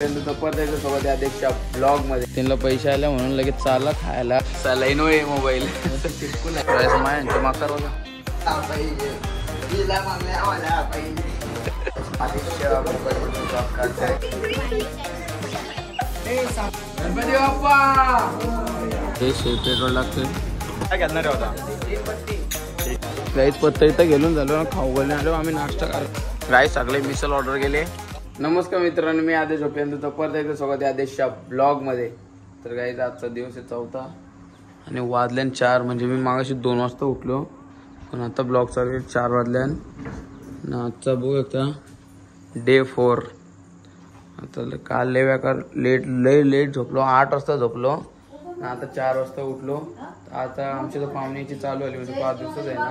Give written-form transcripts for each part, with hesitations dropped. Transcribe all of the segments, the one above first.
सोबत अध्यक्षा ब्लॉग मध्ये त्यांना पैसे आले म्हणून लगेच चालला खायला सलाईन होय मोबाईल मायांचे माकार बघा गणपती बाप्पा हे पेट्रोल लागते काय घेणार होता गाईच पत्ता इथं गेलून झालो ना खाऊ घालून आलो आम्ही नाश्ता करतो गाईस सगळे मिसल ऑर्डर केले। नमस्कार मित्रांनो मी आदेश झोपेंद्र परत एकदा स्वागत आहे आदेशच्या ब्लॉग मध्ये। तर गाईज आजचा दिवस आहे चौथा आणि वाजल्यान 4 म्हणजे मी मागाशी 2 वाजता उठलो पण आता ब्लॉग चालू आहे 4 वाजल्यान आजचा बघू एकदा डे 4। आता काल लेट झोपलो 8 वाजता झोपलो आता 4 वाजता उठलो। आता आमची तर पाहुण्याची चालू आली म्हणजे 5 दिवसच आहे ना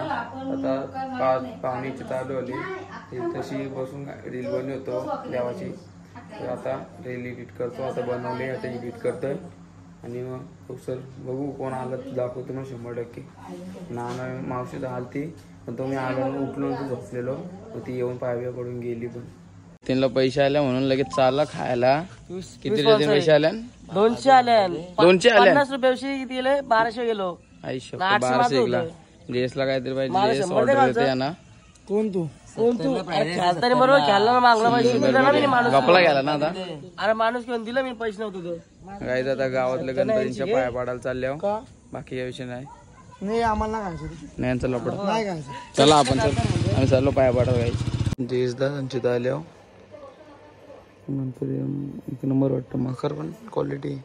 आता पाहुण्याची चालू आली तशी बसून रील बनवतो देवाची। तर आता रील एडिट करतो आता बनवली आता एडिट करतोय आणि मग सर बघू कोण आलं दाखवतो मग 100% नाना मावशी तर आलती पण तो मी आलो उठलो झोपलेलो ती येऊन पायव्या पडून गेली पण त्यांना पैसे आले म्हणून लगेच चालला खायला। किती पैसे आले 200 आले 50 रुपये गेले 1200 गेलो आयुष्य 1200 गेला ड्रेसला काहीतरी पाहिजे ऑर्डर देते ना कोण तू खेळताना बरोबर खेळला मागला पैसे गपला गेला ना आता अरे माणूस घेऊन दिला मी पैसे नव्हते काय आता गावातल्या गणपतींच्या पाया पाडायला चालले बाकी या विषय नाही आम्हाला नाही चला पड चला आपण आम्ही चाललो पाया पाडायला गायचे देशदा संचित आल्या नंतर 1 नंबर वाटतं मखर पण क्वालिटी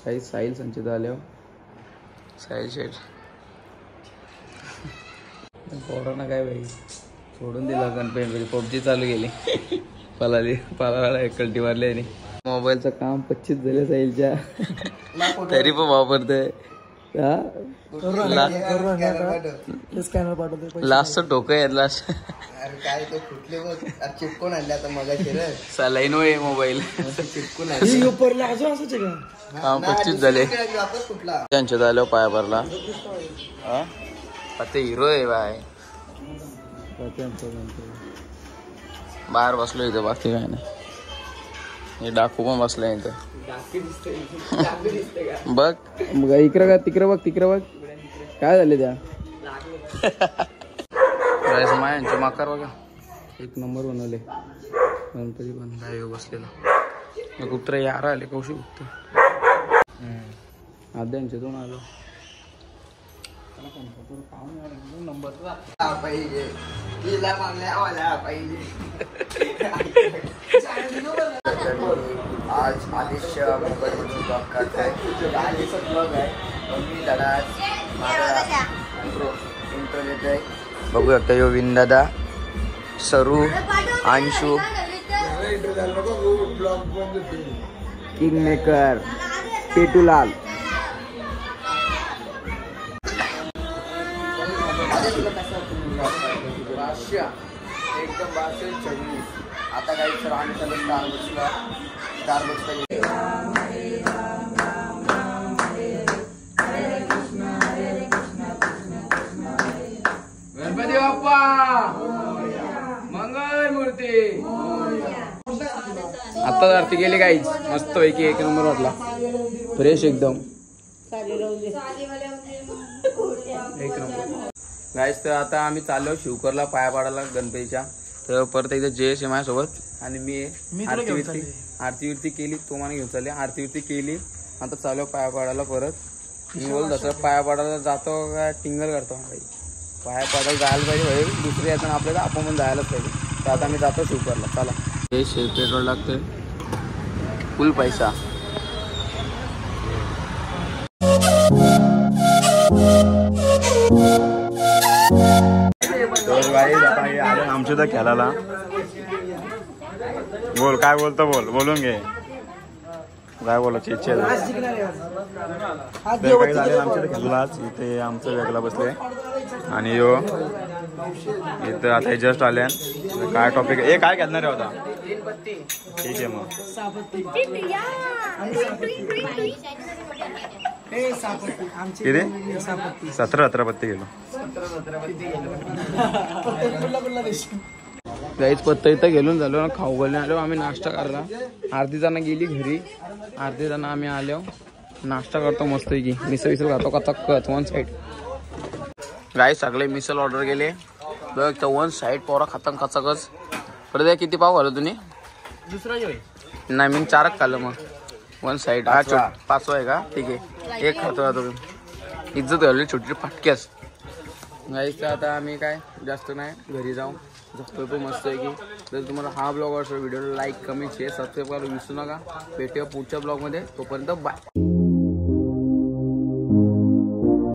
काही साहिल संचित आल्या साहिल शेठ पोरांना काय भाई सोडून दिला गणपती पबजी चालू केली पलाला एकलटी मारले मोबाईलचं काम 25 झाले साहिलच्या तरी पण वापरतोय लास्टचं डोकं आहे लास्ट काय ते फुटले बघ चिपकून आणले आता मगाशी रे सलाईन होय मोबाईल चिपकून काम 25 झाले त्यांच्या झालं पाया भरला आता हिरो आहे बाय बाहेर बसलो इथं बाकी काय नाही हे डाकू पण बसलाय इथं बघ इकडं का तिकडं बघ काय झाले त्या मायांचे माकार बघा 1 नंबर बनवले गणपती पण गाय बसलेला कुत्रा यार आले कौशी कुत्ते आद्यांचे 2 आलो आज आदित्य बघू शकता यो विन दादा सरू अंशू किंग मेकर पेटूलाल एकदम 1226 आता काही सर आम्ही चालू स्टारबक्सला गणपती बाप्पा मंगल मूर्ती आता आरती गेली काहीच मस्त पैकी 1 नंबर वाटला फ्रेश एकदम 1 नंबर गाईस। तर आता आम्ही चाललो शिवकरला पाया पाडायला गणपतीच्या तर परत एकदा जयेश आहे माझ्यासोबत आणि मी आरती विरती केली तो मला घेऊन चालले आरती विरती केली आता चालू पाया पाडायला परत मी बोल तसं पाया पाडायला जातो काय टिंगल करतो भाई पाया पाडायला जायला पाहिजे भाई दुसरी येताना आपल्याला आपण पण जायलाच पाहिजे तर आता मी जातो शिवकरला चला हे पेट्रोल लागतंय फुल पैसा आमच्या तर खेळायला बोल काय बोलतो बोलून घे काय बोलायची इच्छा आमच्या खेळला इथे आमचं वेगळा बसले आणि यो इथं आता जस्ट आल्या काय टॉपिक काय खेळणार आहे होता ठीक आहे मग किती 17 पत्ते गेलो गाईच पत्ता इथं गेलून झालो ना खाऊ गल्ले आलो आम्ही नाश्ता करला. अर्धी जण गेली घरी, अर्धी जण आम्ही आलो नाश्ता करतो मस्त की मिसळ खातो का चक्कच वन साईड. गाई सगळे मिसळ ऑर्डर केले बघ तर वन साईड पोरा खतम खचकच. परत किती पाव खाल्लं तुम्ही? दुसरा जेवण नाही मी 4च खाल्लं मग वन साईड. हा 5वा आहे का? ठीक आहे एक खातो आता इज्जत घालली छोटी फाटक्यास. गाईच आता आम्ही काय जास्त नाही घरी जाऊ झोपतो मस्त आहे की. जर तुम्हाला हा ब्लॉग आवडला व्हिडिओला लाईक कमेंट शेअर सबस्क्राईब करायला विसरू नका. भेटूया पुढच्या ब्लॉगमध्ये. तोपर्यंत बाय.